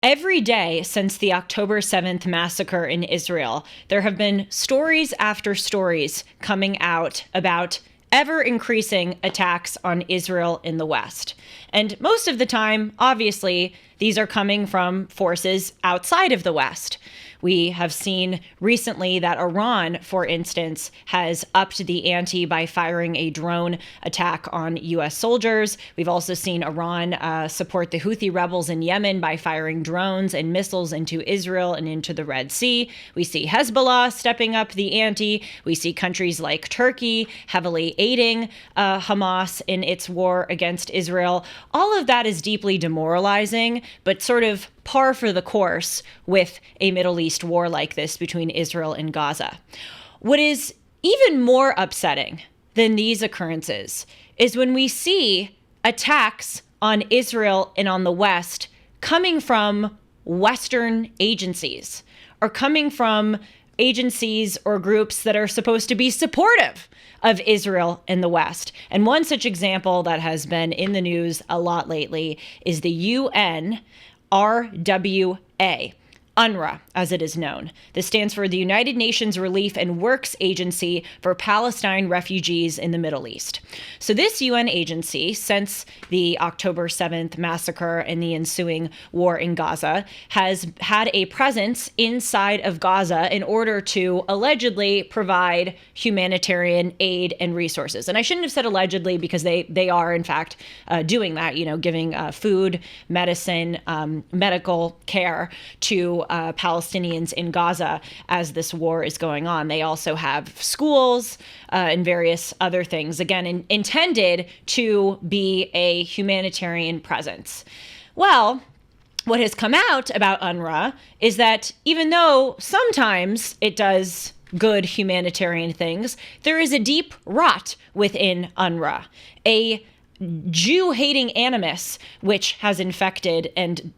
Every day since the October 7th massacre in Israel, there have been stories after stories coming out about ever increasing attacks on Israel in the West. And most of the time, obviously, these are coming from forces outside of the West. We have seen recently that Iran, for instance, has upped the ante by firing a drone attack on U.S. soldiers. We've also seen Iran support the Houthi rebels in Yemen by firing drones and missiles into Israel and into the Red Sea. We see Hezbollah stepping up the ante. We see countries like Turkey heavily aiding Hamas in its war against Israel. All of that is deeply demoralizing, but sort of par for the course with a Middle East war like this between Israel and Gaza. What is even more upsetting than these occurrences is when we see attacks on Israel and on the West coming from Western agencies or coming from agencies or groups that are supposed to be supportive of Israel and the West. And one such example that has been in the news a lot lately is the UNRWA, UNRWA, as it is known. This stands for the United Nations Relief and Works Agency for Palestine Refugees in the Middle East. So this UN agency, since the October 7th massacre and the ensuing war in Gaza, has had a presence inside of Gaza in order to allegedly provide humanitarian aid and resources. And I shouldn't have said allegedly because they are, in fact, doing that, giving food, medicine, medical care to Palestinians in Gaza as this war is going on. They also have schools and various other things, again, intended to be a humanitarian presence. Well, what has come out about UNRWA is that even though sometimes it does good humanitarian things, there is a deep rot within UNRWA, a Jew-hating animus, which has infected and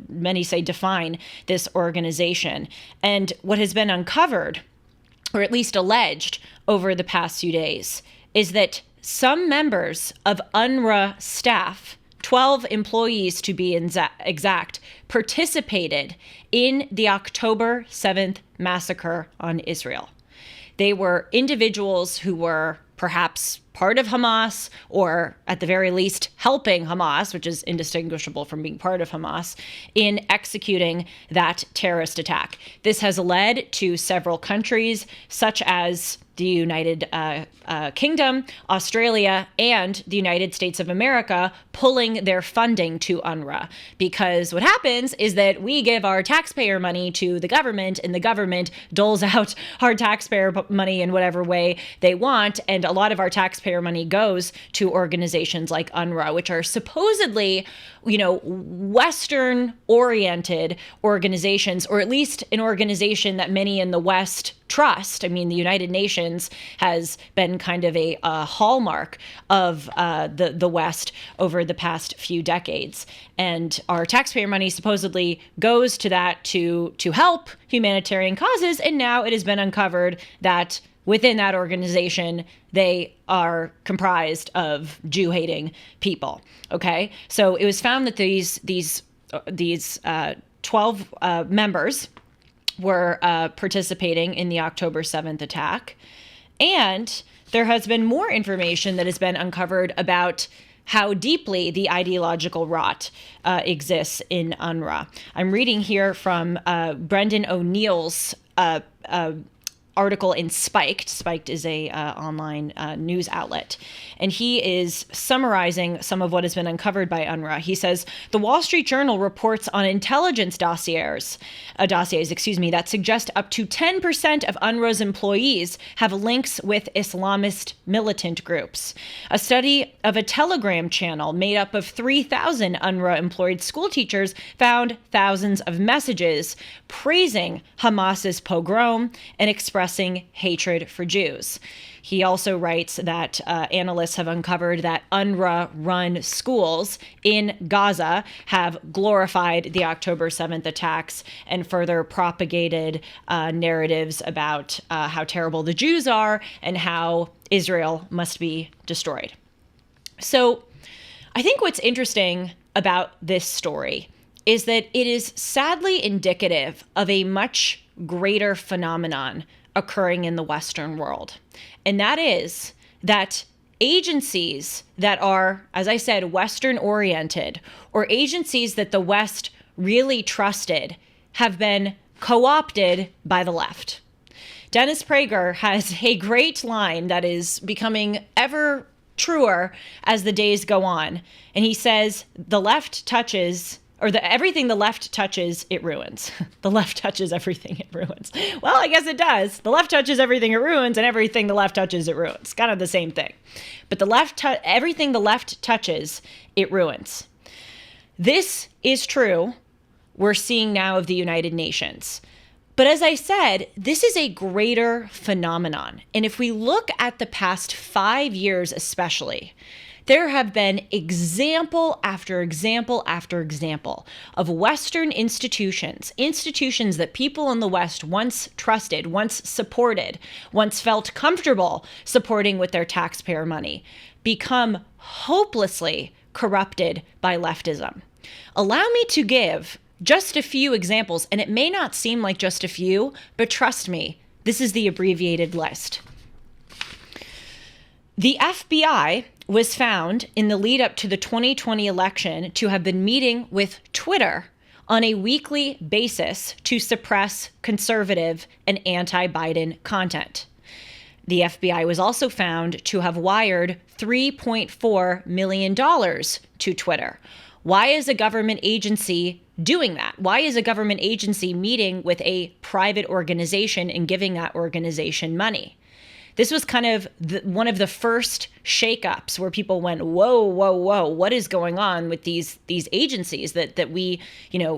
many say define this organization. And what has been uncovered, or at least alleged over the past few days, is that some members of UNRWA staff, 12 employees to be exact, participated in the October 7th massacre on Israel. They were individuals who were perhaps part of Hamas, or at the very least helping Hamas, which is indistinguishable from being part of Hamas, in executing that terrorist attack. This has led to several countries, such as the United Kingdom, Australia, and the United States of America pulling their funding to UNRWA. Because what happens is that we give our taxpayer money to the government, and the government doles out our taxpayer money in whatever way they want. And a lot of our taxpayer money goes to organizations like UNRWA, which are supposedly, Western-oriented organizations, or at least an organization that many in the West trust. I mean, the United Nations has been kind of a hallmark of the West over the past few decades. And our taxpayer money supposedly goes to that to help humanitarian causes. And now it has been uncovered that within that organization, they are comprised of Jew-hating people. Okay, so it was found that these 12 members were participating in the October 7th attack, and there has been more information that has been uncovered about how deeply the ideological rot exists in UNRWA. I'm reading here from Brendan O'Neill's article in Spiked. Spiked is a online news outlet. And he is summarizing some of what has been uncovered by UNRWA. He says, the Wall Street Journal reports on intelligence dossiers that suggest up to 10% of UNRWA's employees have links with Islamist militant groups. A study of a Telegram channel made up of 3,000 UNRWA-employed school teachers found thousands of messages praising Hamas's pogrom and expressing hatred for Jews. He also writes that analysts have uncovered that UNRWA-run schools in Gaza have glorified the October 7th attacks and further propagated narratives about how terrible the Jews are and how Israel must be destroyed. So I think what's interesting about this story is that it is sadly indicative of a much greater phenomenon occurring in the Western world. And that is that agencies that are, as I said, Western oriented, or agencies that the West really trusted, have been co-opted by the left. Dennis Prager has a great line that is becoming ever truer as the days go on. And he says, the left touches, or everything the left touches, it ruins. The left touches everything, it ruins. Well, I guess it does. The left touches everything, it ruins, and everything the left touches, it ruins. Kind of the same thing. But everything the left touches, it ruins. This is true, we're seeing now, of the United Nations. But as I said, this is a greater phenomenon. And if we look at the past 5 years especially, there have been example after example after example of Western institutions that people in the West once trusted, once supported, once felt comfortable supporting with their taxpayer money, become hopelessly corrupted by leftism. Allow me to give just a few examples, and it may not seem like just a few, but trust me, this is the abbreviated list. The FBI was found in the lead up to the 2020 election to have been meeting with Twitter on a weekly basis to suppress conservative and anti-Biden content. The FBI was also found to have wired $3.4 million to Twitter. Why is a government agency doing that? Why is a government agency meeting with a private organization and giving that organization money? This was kind of one of the first shakeups where people went, whoa, whoa, whoa, what is going on with these agencies that we,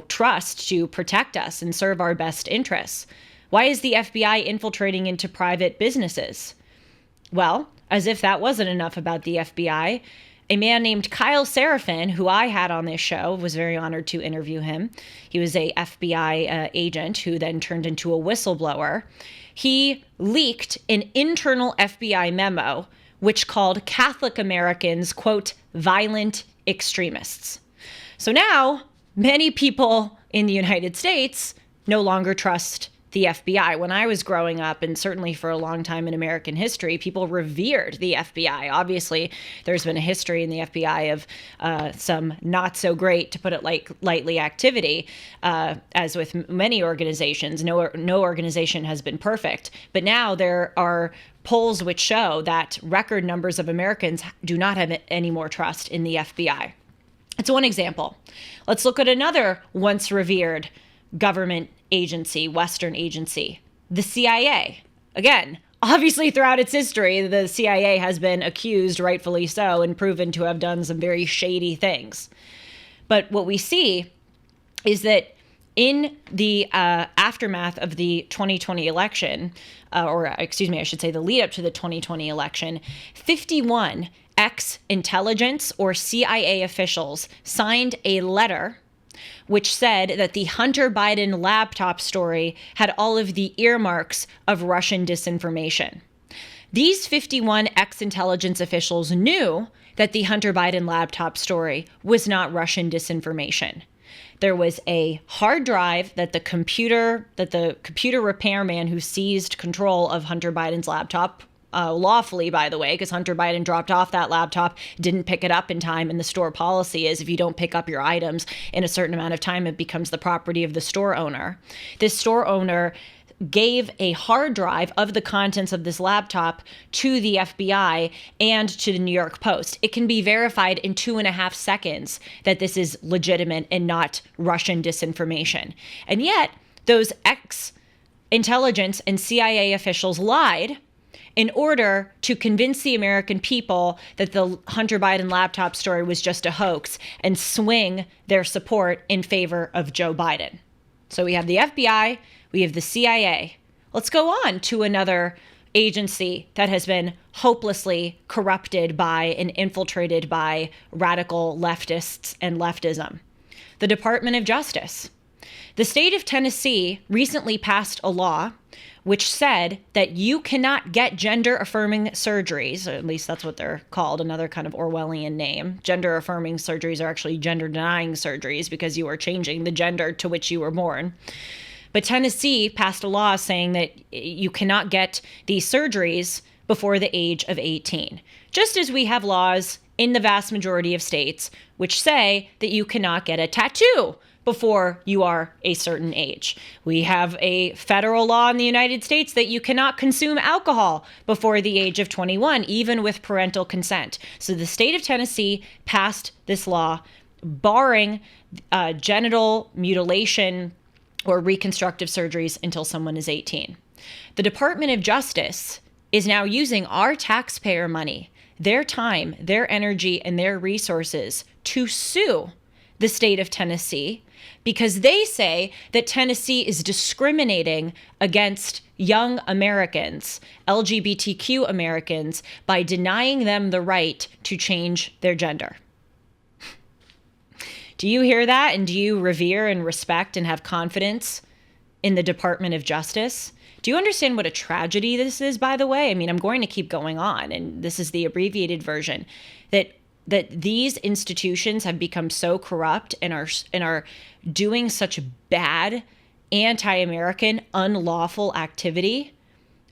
trust to protect us and serve our best interests? Why is the FBI infiltrating into private businesses? Well, as if that wasn't enough about the FBI, a man named Kyle Seraphin, who I had on this show, was very honored to interview him. He was a FBI agent who then turned into a whistleblower. He leaked an internal FBI memo which called Catholic Americans, quote, violent extremists. So now many people in the United States no longer trust the FBI. When I was growing up, and certainly for a long time in American history, people revered the FBI. Obviously, there's been a history in the FBI of some not so great, to put it lightly, activity, as with many organizations. No organization has been perfect. But now there are polls which show that record numbers of Americans do not have any more trust in the FBI. It's one example. Let's look at another once revered government agency, Western agency, the CIA. Again, obviously throughout its history, the CIA has been accused, rightfully so, and proven to have done some very shady things. But what we see is that in the aftermath of the 2020 election, the lead up to the 2020 election, 51 ex-intelligence or CIA officials signed a letter which said that the Hunter Biden laptop story had all of the earmarks of Russian disinformation. These 51 ex-intelligence officials knew that the Hunter Biden laptop story was not Russian disinformation. There was a hard drive that the computer repairman who seized control of Hunter Biden's laptop, lawfully, by the way, because Hunter Biden dropped off that laptop, didn't pick it up in time, and the store policy is if you don't pick up your items in a certain amount of time, it becomes the property of the store owner. This store owner gave a hard drive of the contents of this laptop to the FBI and to the New York Post. It can be verified in 2.5 seconds that this is legitimate and not Russian disinformation. And yet, those ex-intelligence and CIA officials lied in order to convince the American people that the Hunter Biden laptop story was just a hoax and swing their support in favor of Joe Biden. So we have the FBI, we have the CIA. Let's go on to another agency that has been hopelessly corrupted by and infiltrated by radical leftists and leftism. The Department of Justice. The state of Tennessee recently passed a law which said that you cannot get gender-affirming surgeries, or at least that's what they're called, another kind of Orwellian name. Gender-affirming surgeries are actually gender-denying surgeries because you are changing the gender to which you were born. But Tennessee passed a law saying that you cannot get these surgeries before the age of 18, just as we have laws in the vast majority of states which say that you cannot get a tattoo before you are a certain age. We have a federal law in the United States that you cannot consume alcohol before the age of 21, even with parental consent. So the state of Tennessee passed this law barring genital mutilation or reconstructive surgeries until someone is 18. The Department of Justice is now using our taxpayer money, their time, their energy, and their resources to sue the state of Tennessee because they say that Tennessee is discriminating against young Americans, LGBTQ Americans, by denying them the right to change their gender. Do you hear that? And do you revere and respect and have confidence in the Department of Justice? Do you understand what a tragedy this is, by the way? I mean, I'm going to keep going on, and this is the abbreviated version, that these institutions have become so corrupt and are doing such bad, anti-American, unlawful activity.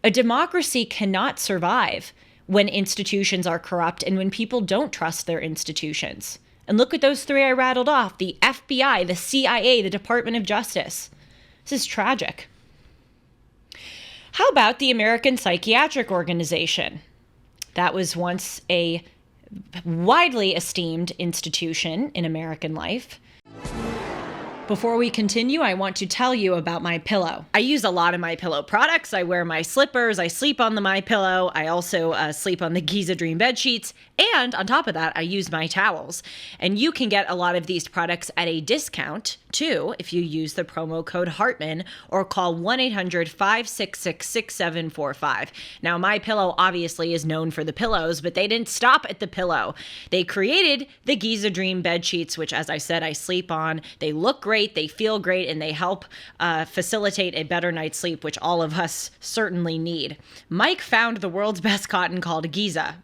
A democracy cannot survive when institutions are corrupt and when people don't trust their institutions. And look at those three I rattled off: the FBI, the CIA, the Department of Justice. This is tragic. How about the American Psychiatric Organization? That was once a widely esteemed institution in American life. Before we continue, I want to tell you about MyPillow. I use a lot of MyPillow products. I wear my slippers. I sleep on the MyPillow. I also sleep on the Giza Dream bed sheets. And on top of that, I use my towels. And you can get a lot of these products at a discount, too, if you use the promo code Hartman or call 1-800-566-6745. Now, MyPillow obviously is known for the pillows, but they didn't stop at the pillow. They created the Giza Dream bed sheets, which, as I said, I sleep on. They look great, they feel great, and they help facilitate a better night's sleep, which all of us certainly need. Mike found the world's best cotton called Giza.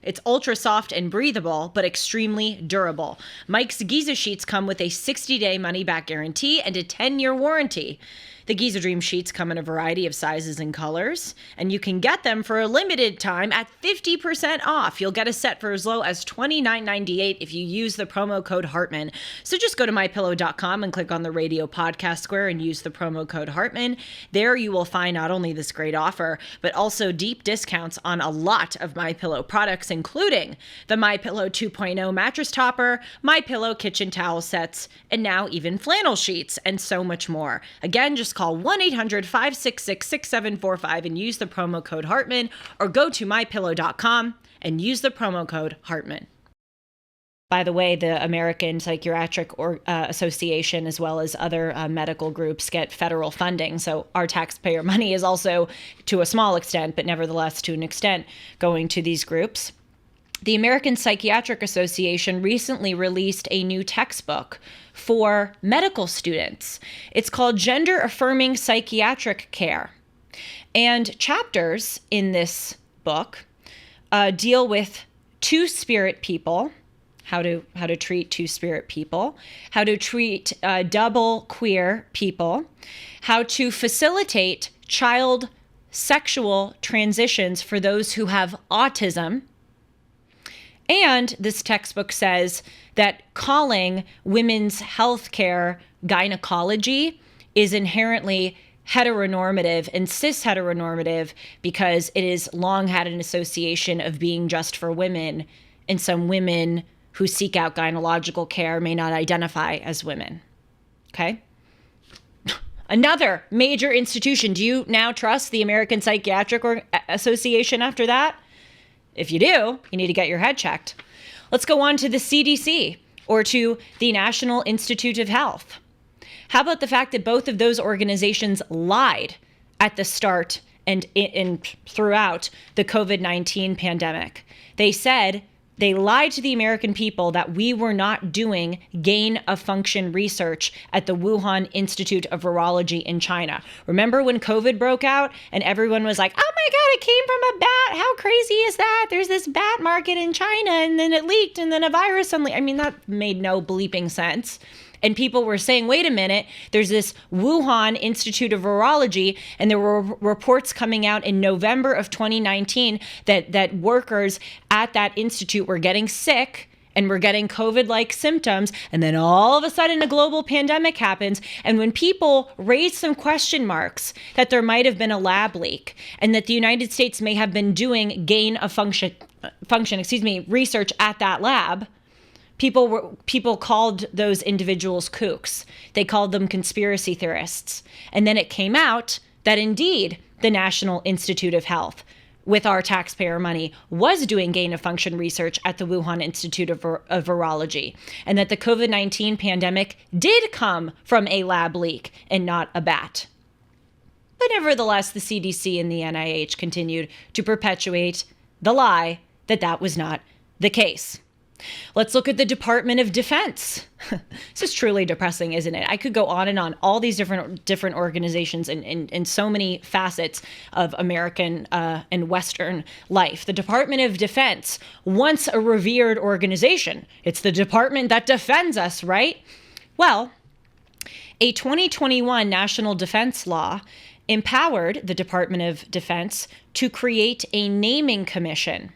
It's ultra soft and breathable, but extremely durable. Mike's Giza sheets come with a 60-day money-back guarantee and a 10-year warranty. The Giza Dream sheets come in a variety of sizes and colors, and you can get them for a limited time at 50% off. You'll get a set for as low as $29.98 if you use the promo code Hartman. So just go to mypillow.com and click on the radio podcast square and use the promo code Hartman. There you will find not only this great offer, but also deep discounts on a lot of MyPillow products, including the MyPillow 2.0 mattress topper, MyPillow kitchen towel sets, and now even flannel sheets, and so much more. Again, just call 1-800-566-6745 and use the promo code Hartman, or go to mypillow.com and use the promo code Hartman. By the way, the American Psychiatric Association, as well as other medical groups, get federal funding. So our taxpayer money is also, to a small extent, but nevertheless to an extent, going to these groups. The American Psychiatric Association recently released a new textbook for medical students. It's called Gender Affirming Psychiatric Care. And chapters in this book deal with two-spirit people, how to treat two-spirit people, how to treat double queer people, how to facilitate child sexual transitions for those who have autism. And this textbook says that calling women's health care gynecology is inherently heteronormative and cis-heteronormative because it has long had an association of being just for women, and some women who seek out gynecological care may not identify as women. Okay? Another major institution. Do you now trust the American Psychiatric Association after that? If you do, you need to get your head checked. Let's go on to the CDC, or to the National Institute of Health. How about the fact that both of those organizations lied at the start and throughout the COVID-19 pandemic? They said They lied to the American people that we were not doing gain-of-function research at the Wuhan Institute of Virology in China. Remember when COVID broke out and everyone was like, oh my God, it came from a bat. How crazy is that? There's this bat market in China and then it leaked and then a virus suddenly. I mean, that made no bleeping sense. And people were saying, wait a minute, there's this Wuhan Institute of Virology, and there were reports coming out in November of 2019 that workers at that institute were getting sick and were getting COVID-like symptoms. And then all of a sudden a global pandemic happens. And when people raised some question marks that there might have been a lab leak and that the United States may have been doing gain-of-function research at that lab, People called those individuals kooks. They called them conspiracy theorists. And then it came out that indeed the National Institute of Health, with our taxpayer money, was doing gain-of-function research at the Wuhan Institute of Virology, and that the COVID-19 pandemic did come from a lab leak and not a bat. But nevertheless, the CDC and the NIH continued to perpetuate the lie that that was not the case. Let's look at the Department of Defense. This is truly depressing, isn't it? I could go on and on, all these different organizations and so many facets of American and Western life. The Department of Defense, once a revered organization. It's the department that defends us, right? Well, a 2021 national defense law empowered the Department of Defense to create a naming commission.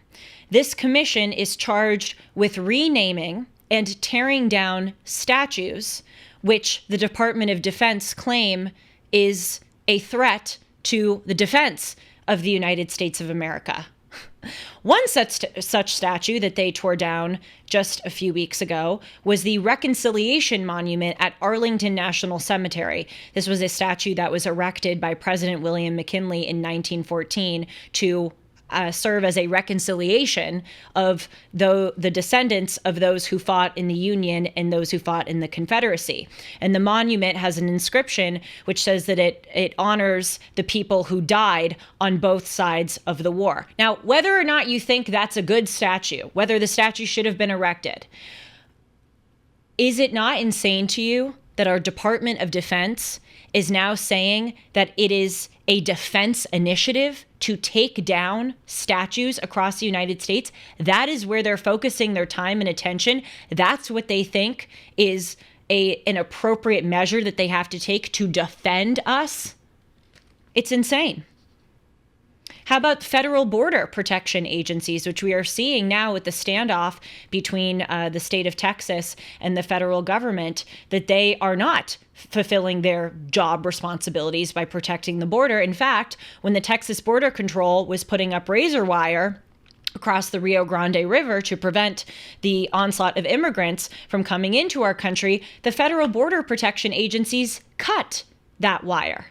This commission is charged with renaming and tearing down statues, which the Department of Defense claim is a threat to the defense of the United States of America. One such statue that they tore down just a few weeks ago was the Reconciliation Monument at Arlington National Cemetery. This was a statue that was erected by President William McKinley in 1914 to serve as a reconciliation of the descendants of those who fought in the Union and those who fought in the Confederacy. And the monument has an inscription which says that it honors the people who died on both sides of the war. Now, whether or not you think that's a good statue, whether the statue should have been erected, is it not insane to you that our Department of Defense is now saying that it is a defense initiative to take down statues across the United States? That is where they're focusing their time and attention. That's what they think is an appropriate measure that they have to take to defend us. It's insane. How about federal border protection agencies, which we are seeing now with the standoff between the state of Texas and the federal government, that they are not fulfilling their job responsibilities by protecting the border. In fact, when the Texas Border Control was putting up razor wire across the Rio Grande River to prevent the onslaught of immigrants from coming into our country, the federal border protection agencies cut that wire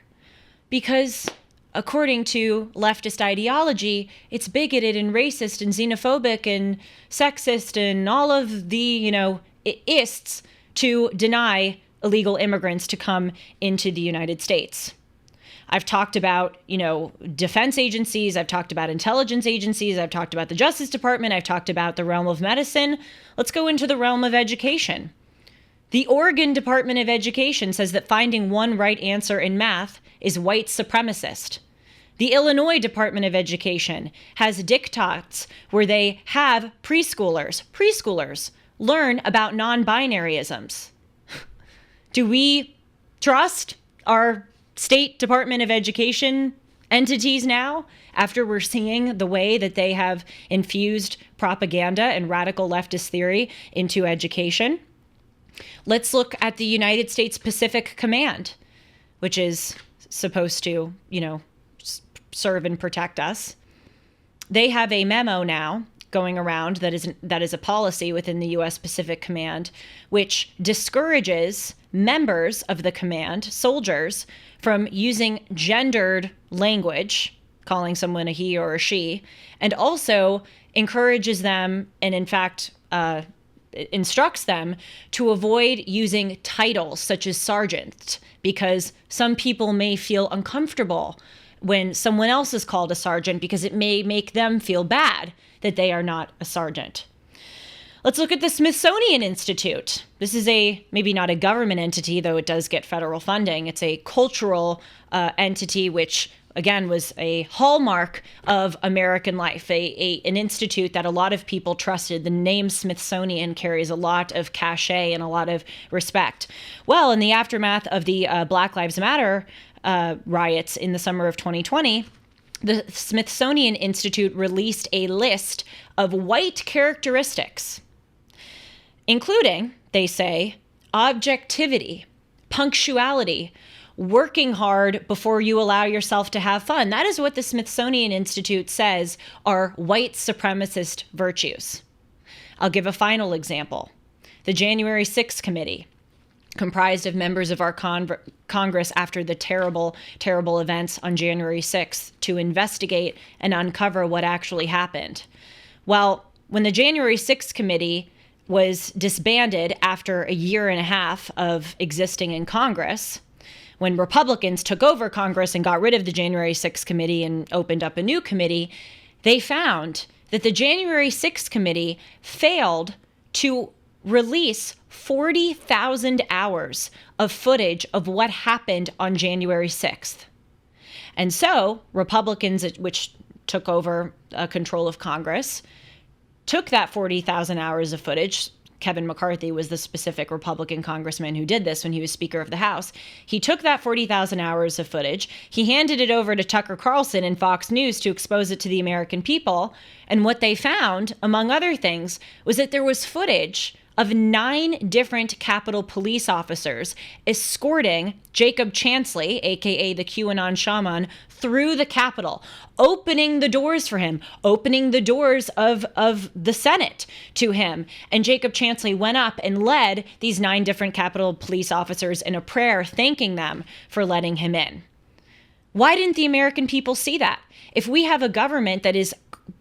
because, according to leftist ideology, it's bigoted and racist and xenophobic and sexist and all of the, ists to deny illegal immigrants to come into the United States. I've talked about, defense agencies. I've talked about intelligence agencies. I've talked about the Justice Department. I've talked about the realm of medicine. Let's go into the realm of education. The Oregon Department of Education says that finding one right answer in math is white supremacist. The Illinois Department of Education has diktats where they have preschoolers learn about non-binaryisms. Do we trust our State Department of Education entities now, after we're seeing the way that they have infused propaganda and radical leftist theory into education? Let's look at the United States Pacific Command, which is supposed to, serve and protect us. They have a memo now going around that is a policy within the U.S. Pacific Command, which discourages members of the command, soldiers, from using gendered language, calling someone a he or a she, and also encourages them and, in fact, instructs them to avoid using titles such as sergeant, because some people may feel uncomfortable when someone else is called a sergeant because it may make them feel bad that they are not a sergeant. Let's look at the Smithsonian Institute. This is maybe not a government entity, though it does get federal funding. It's a cultural entity, which, again, was a hallmark of American life, an institute that a lot of people trusted. The name Smithsonian carries a lot of cachet and a lot of respect. Well, in the aftermath of the Black Lives Matter riots in the summer of 2020, the Smithsonian Institute released a list of white characteristics, including, they say, objectivity, punctuality, working hard before you allow yourself to have fun. That is what the Smithsonian Institute says are white supremacist virtues. I'll give a final example. The January 6th committee, comprised of members of our Congress after the terrible, terrible events on January 6th to investigate and uncover what actually happened. Well, when the January 6th committee was disbanded after a year and a half of existing in Congress, when Republicans took over Congress and got rid of the January 6th committee and opened up a new committee, they found that the January 6th committee failed to release 40,000 hours of footage of what happened on January 6th. And so Republicans, which took over control of Congress, took that 40,000 hours of footage. Kevin McCarthy was the specific Republican congressman who did this when he was Speaker of the House. He took that 40,000 hours of footage. He handed it over to Tucker Carlson and Fox News to expose it to the American people. And what they found, among other things, was that there was footage of 9 different Capitol Police officers escorting Jacob Chansley, aka the QAnon shaman, through the Capitol, opening the doors for him, opening the doors of the Senate to him. And Jacob Chansley went up and led these 9 different Capitol Police officers in a prayer, thanking them for letting him in. Why didn't the American people see that? If we have a government that is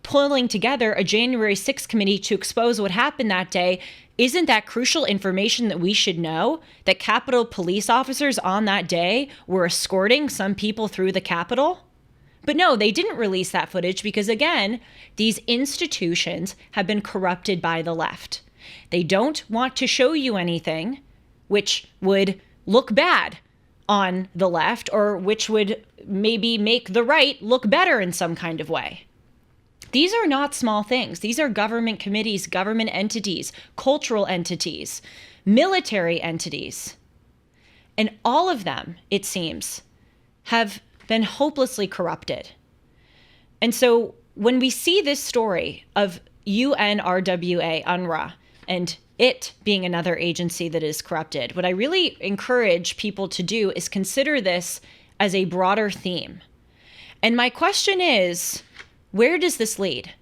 pulling together a January 6th committee to expose what happened that day, isn't that crucial information that we should know? That Capitol Police officers on that day were escorting some people through the Capitol? But no, they didn't release that footage because, again, these institutions have been corrupted by the left. They don't want to show you anything which would look bad on the left or which would maybe make the right look better in some kind of way. These are not small things. These are government committees, government entities, cultural entities, military entities. And all of them, it seems, have been hopelessly corrupted. And so when we see this story of UNRWA, UNRWA, and it being another agency that is corrupted, what I really encourage people to do is consider this as a broader theme. And my question is, where does this lead?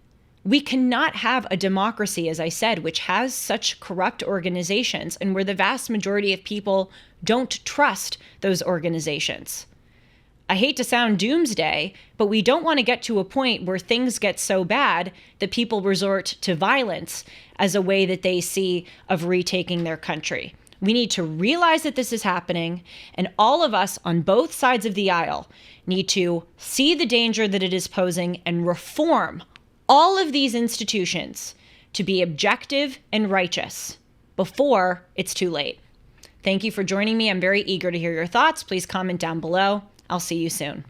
We cannot have a democracy, as I said, which has such corrupt organizations and where the vast majority of people don't trust those organizations. I hate to sound doomsday, but we don't want to get to a point where things get so bad that people resort to violence as a way that they see of retaking their country. We need to realize that this is happening, and all of us on both sides of the aisle need to see the danger that it is posing and reform all of these institutions to be objective and righteous before it's too late. Thank you for joining me. I'm very eager to hear your thoughts. Please comment down below. I'll see you soon.